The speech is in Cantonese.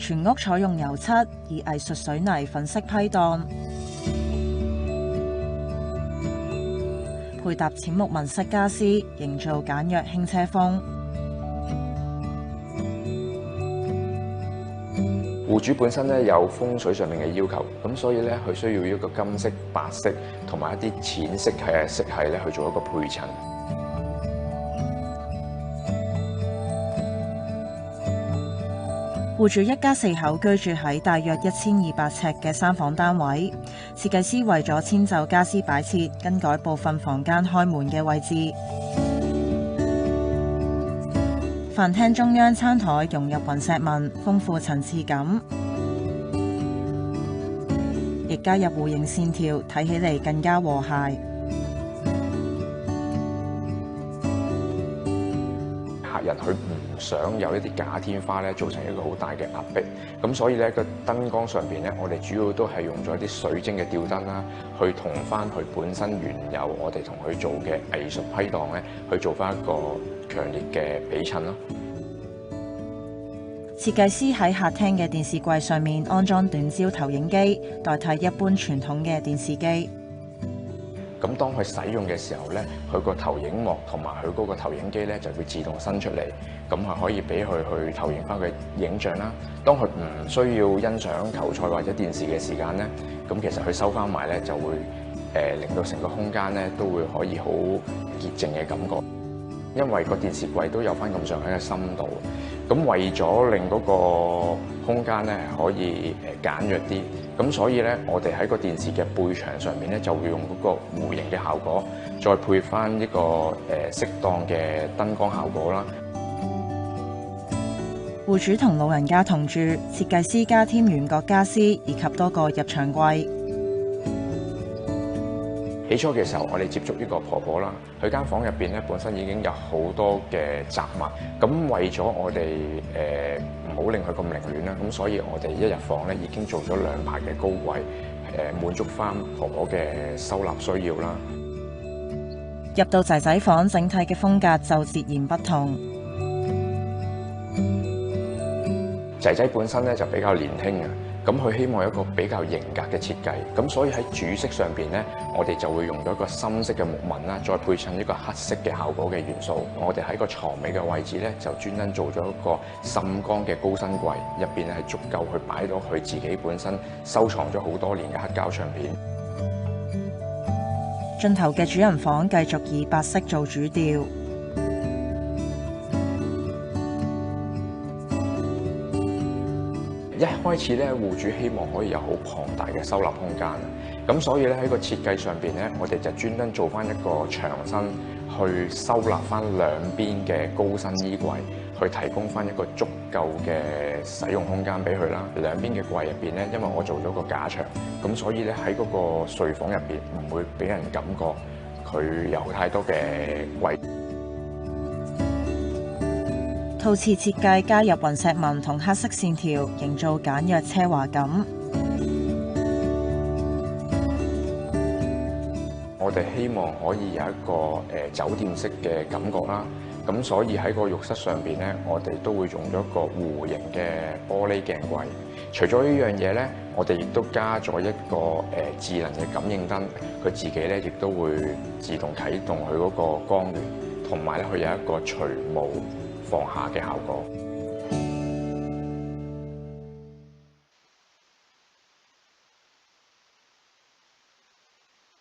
全屋採用油漆，以藝術水泥粉飾批盪，配搭淺木紋飾家私，營造簡約輕奢風。戶主本身咧有風水上面嘅要求，咁所以咧佢需要一個金色、白色同埋一啲淺色嘅色系咧去做一個配襯。戶主一家4口居住喺大約1200尺嘅3房單位，設計師為咗遷就家私擺設，更改部分房間開門嘅位置。飯廳中央餐台融入雲石紋，豐富層次感，亦加入弧形線條，睇起嚟更加和諧。客人佢唔想有一啲假天花咧，造成一個好大嘅壓迫，咁所以咧個燈光上邊咧，我哋主要都係用咗一啲水晶嘅吊燈啦，去同翻佢本身原有我哋同佢做嘅藝術批盪咧，去做翻一個強烈嘅比襯咯。設計師喺客廳嘅電視櫃上面安裝短焦投影機，代替一般傳統嘅電視機。咁當佢使用嘅時候咧，佢個投影幕同埋佢嗰個投影機咧就會自動伸出嚟，咁係可以俾佢去投影翻佢影像啦。當佢唔需要欣賞球賽或者電視嘅時間咧，咁其實佢收翻埋咧就會令到成個空間咧都會可以好潔淨嘅感覺。因為個電視櫃都有翻咁上下嘅深度，咁為咗令嗰個空間咧可以簡約啲，咁所以咧我哋喺個電視嘅背牆上面咧就會用嗰個弧形嘅效果，再配翻一個適當嘅燈光效果啦。戶主同老人家同住，設計師加添圓角家私以及多個入牆櫃。起初嘅時候，我哋接觸呢個婆婆啦，佢間房入邊咧本身已經有好多嘅雜物，咁為咗我哋唔好令佢咁凌亂啦，咁所以我哋一入房咧已經做咗2排嘅高櫃，滿足翻婆婆嘅收納需要啦。入到仔仔房，整體嘅風格就截然不同。仔仔本身咧就比較年輕啊。咁佢希望有一個比較型格嘅設計，咁所以喺主色上邊咧，我哋就會用咗一個深色嘅木紋啦，再配襯一個黑色嘅效果嘅元素。我哋喺個床尾嘅位置咧，就專登做咗一個滲光嘅高身櫃，入邊係足夠去擺到佢自己本身收藏咗好多年嘅黑膠唱片。盡頭嘅主人房繼續以白色做主調。一開始咧，戶主希望可以有好龐大嘅收納空間，咁所以咧喺個設計上邊咧，我哋就專登做翻一個牆身去收納翻兩邊嘅高身衣櫃，去提供翻一個足夠嘅使用空間俾佢啦。兩邊嘅櫃入邊咧，因為我做咗個假牆，咁所以咧喺嗰個睡房入邊唔會俾人感覺佢有太多嘅櫃。套廁設計加入雲石紋同黑色線條，營造簡約奢華感。我哋希望可以有一個酒店式嘅感覺啦，咁所以喺個浴室上邊咧，我哋都會用咗一個弧形嘅玻璃鏡櫃。除咗呢樣嘢咧，我哋亦都加咗一個智能嘅感應燈，佢自己咧亦都會自動啟動佢嗰個光源，同埋咧佢有一個除霧防瑕嘅效果。